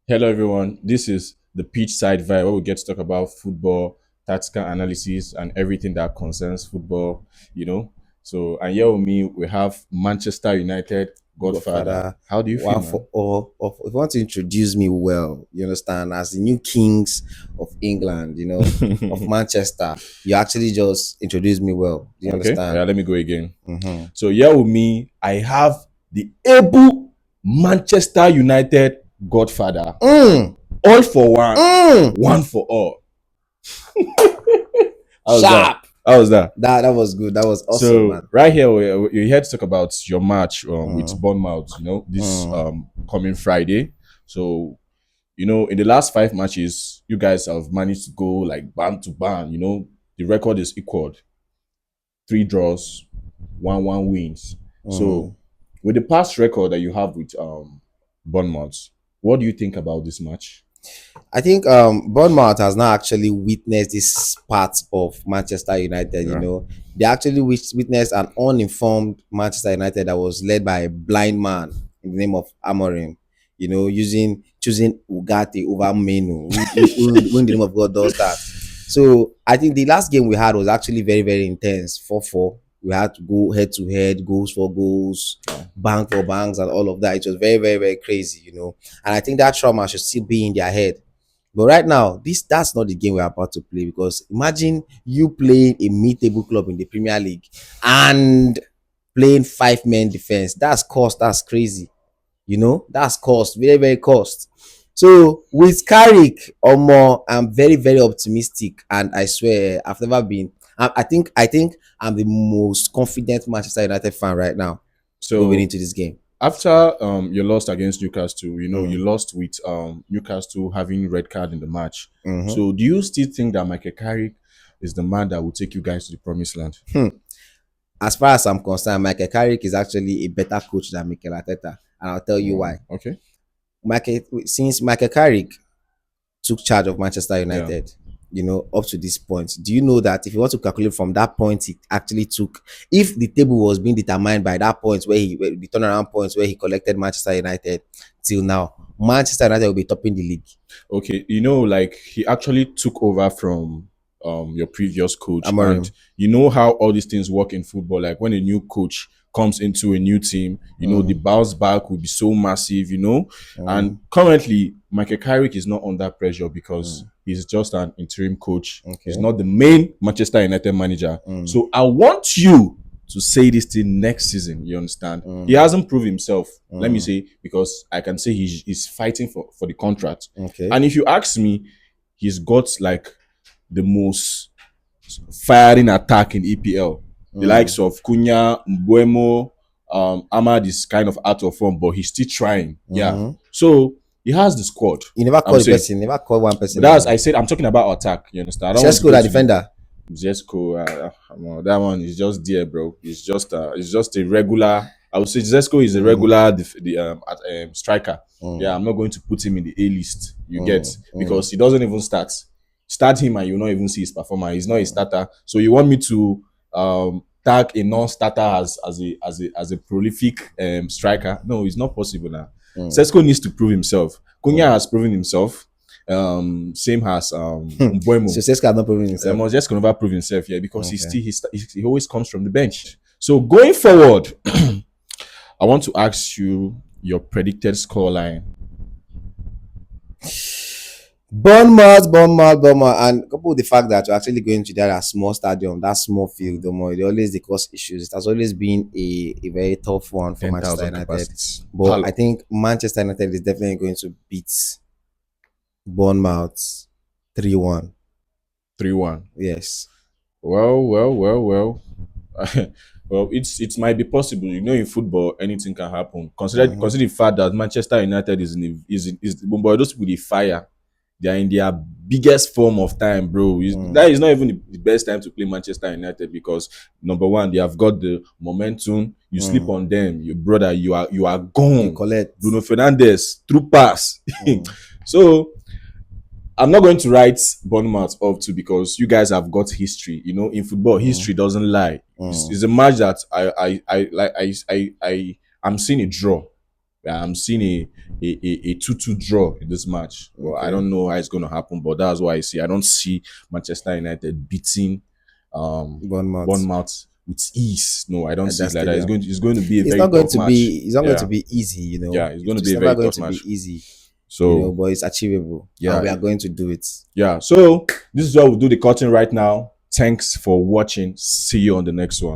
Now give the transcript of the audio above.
Hello, everyone. This is the Pitch Side Vibe, where we get to talk about football, tactical analysis, and everything that concerns football. You know. And here with me, we have Manchester United Godfather. Godfather, How do you feel, one man? for all. If you want to introduce me well, you understand, as the new kings of England, of Manchester, you actually just introduced me well. Do you Okay. Yeah. understand? Let me go again. Mm-hmm. So here with me, I have the able Manchester United Godfather. Mm, All for one, mm, one for all. How's that? sharp. How's that? That was good. That was awesome, So man. right here, we're here to talk about your match with Mm, Bournemouth. This mm. coming Friday. So in the last five matches, you guys have managed to go like band to band. The record is equaled: three draws, one wins. Mm. So with the past record that you have with Bournemouth, what do you think about this match? I think Bournemouth has not actually witnessed this part of Manchester United. Yeah. They actually witnessed an uninformed Manchester United that was led by a blind man in the name of Amorim. Using choosing Ugarte over Menu, who in the name of God does that. So I think the last game we had was actually very very intense. 4-4. We had to go head to head, goals for goals, bang for bangs, and all of that. It was very very very crazy. And I think that trauma should still be in their head. But right now, that's not the game we're about to play, because imagine you playing a mid-table club in the Premier League and playing five-men defense. That's cost. That's crazy. That's cost. Very, very cost. So with Carrick or more, I'm very, very optimistic, and I swear I've never been. I think I'm the most confident Manchester United fan right now going So into this game. after you lost against Newcastle, Mm. you lost with Newcastle having red card in the match. Mhm. So do you still think that Michael Carrick is the man that will take you guys to the promised land? As far as I'm concerned, Michael Carrick is actually a better coach than Mikel Arteta, and I'll tell you why. Okay. Since Michael Carrick took charge of Manchester Yeah. United, up to this point, do you know that if you want to calculate from that point he actually took, if the table was being determined by that point where the turnaround points where he collected Manchester United till now, Manchester United will be topping the league. Okay. Like he actually took over from your previous coach, and Amorim. you know how all these things work in football. Like when a new coach comes into a new team, the bounce back will be so massive. And Mm, currently, Michael Carrick is not under pressure because mm, he's just an interim coach. He's okay. not the main Manchester United manager. Mm, So I want you to say this thing next season. You understand? He mm, hasn't proved himself. Let me mm, say, because I can say he's fighting for the contract. okay. And if you ask me, he's got like the most firing attack in EPL. The Mm, likes of Cunha, Mbuemo, Ahmad is kind of out of form, but he's still trying. Yeah. mm-hmm. So he has the squad. You never I'm call the saying. person, never call one But person that's name. I said I'm talking about attack. You understand? I don't want to Sesko, go the to the defender. Zesco. That one is just there, bro. It's just a regular. I would say Zesco is a Mm, regular striker. Yeah, mm, I'm not going to put him in the A list. You get, mm, mm, because he doesn't even start. Start him and you'll not even see his performance. He's not a mm, starter. So you want me to tag a non-starter as a prolific striker? No, it's not possible now. mm, Sesko needs to prove himself. Cunha mm. has proven himself. Same as So Mbuemo. Sesko has not proven himself. Must just never prove himself, yeah, because Okay. he always comes from the bench. So going forward, I want to ask you your predicted scoreline. Bournemouth, and couple with the fact that you're actually going to that small stadium, that small field, they always they cause issues. It has always been a very tough one for Manchester 10,000 United. capacity. But I think Manchester United is definitely going to beat Bournemouth 3-1. 3-1. Yes. Well. Well, it might be possible. In football, anything can happen. Mm-hmm. Consider the fact that Manchester United is but those people they fire. They are in their biggest form of time, bro. Mm. That is not even the best time to play Manchester United, because number one, they have got the momentum. You sleep Mm. on them, your brother, you are You gone. collect. Bruno Fernandes, through pass. Mm. So I'm not going to write Bournemouth off too, because you guys have got history. In football, Mm. history doesn't lie. It's Mm. a match that I'm seeing a draw. I'm seeing a 2-2 draw in this match. Well, I Okay. don't know how it's going to happen, but that's what I see. I don't see Manchester United beating Bournemouth Bournemouth with ease. No, I don't at see that it like that. stadium. It's going to be a It's very not going tough to match. be. It's not going to Yeah, be easy. yeah, it's going to be It's a never very going tough to be match. easy. So But it's achievable, and yeah, we are going to do it. yeah. So this is what we'll do the cutting right now. Thanks for watching. See you on the next one.